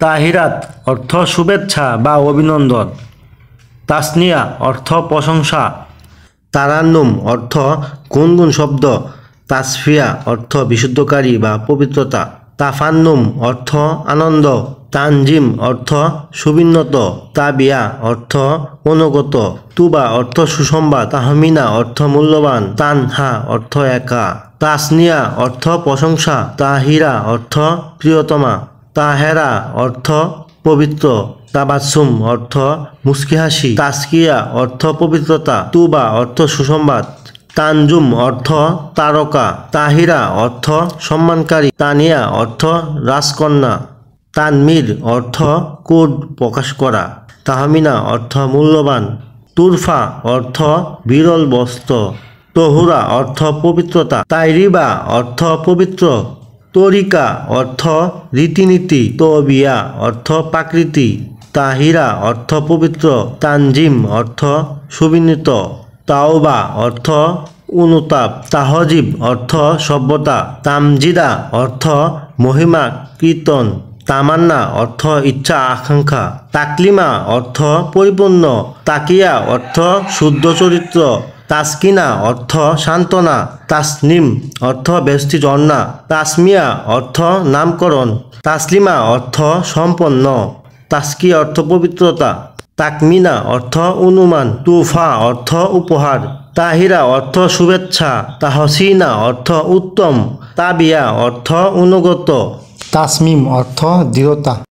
তাহিরাত অর্থ শুভেচ্ছা বা অভিনন্দন। তাসনিয়া অর্থ প্রশংসা। তারান্নুম অর্থ গুনগুন শব্দ। তাসফিয়া অর্থ বিশুদ্ধকারী বা পবিত্রতা। তাফান্নুম অর্থ আনন্দ। তানজিম অর্থ সুবিন্যত। তাবিয়া অর্থ অনুগত। তুবা অর্থ সুসংবাদ। তাহমিনা অর্থ মূল্যবান। তানহা অর্থ একা। তাসনিয়া অর্থ প্রশংসা। তাহিরা অর্থ প্রিয়তমা। তাহেরা অর্থ পবিত্র। তাবাসসুম অর্থ মুস্কি হাসি। তাসকিয়া অর্থ পবিত্রতা। তুবা অর্থ সুসংবাদ। তানজুম অর্থ তারকা। তাহিরা অর্থ সম্মানকারী। তানিয়া অর্থ রাজকন্যা। তানমির অর্থ কোড প্রকাশ করা। তাহমিনা অর্থ মূল্যবান। তুরফা অর্থ বিরল বস্ত্র। তহুরা অর্থ পবিত্রতা। তাইরিবা অর্থ পবিত্র। তরিকা অর্থ রীতিনীতি। তবিয়া অর্থ প্রাকৃতি। তাহিরা অর্থ পবিত্র। তানজিম অর্থ সুবিনীত। তাওবা অর্থ অনুতাপ। তাহজিব অর্থ সভ্যতা। তামজিদা অর্থ মহিমা কীর্তন। তামান্না অর্থ ইচ্ছা আকাঙ্ক্ষা। তাকলিমা অর্থ পরিপূর্ণ। তাকিয়া অর্থ শুদ্ধ চরিত্র। তাসকিনা অর্থ সান্ত্বনা। তাসনিম অর্থ বেস্তি ঝর্ণা। তাসমিয়া অর্থ নামকরণ। তাসলিমা অর্থ সম্পন্ন। তাস্কিয়া অর্থ পবিত্রতা। তাকমিনা অর্থ অনুমান। তুফা অর্থ উপহার। তাহিরা অর্থ শুভেচ্ছা। তাহসিনা অর্থ উত্তম। তাবিয়া অর্থ অনুগত। তাসমিম অর্থ দৃঢ়তা।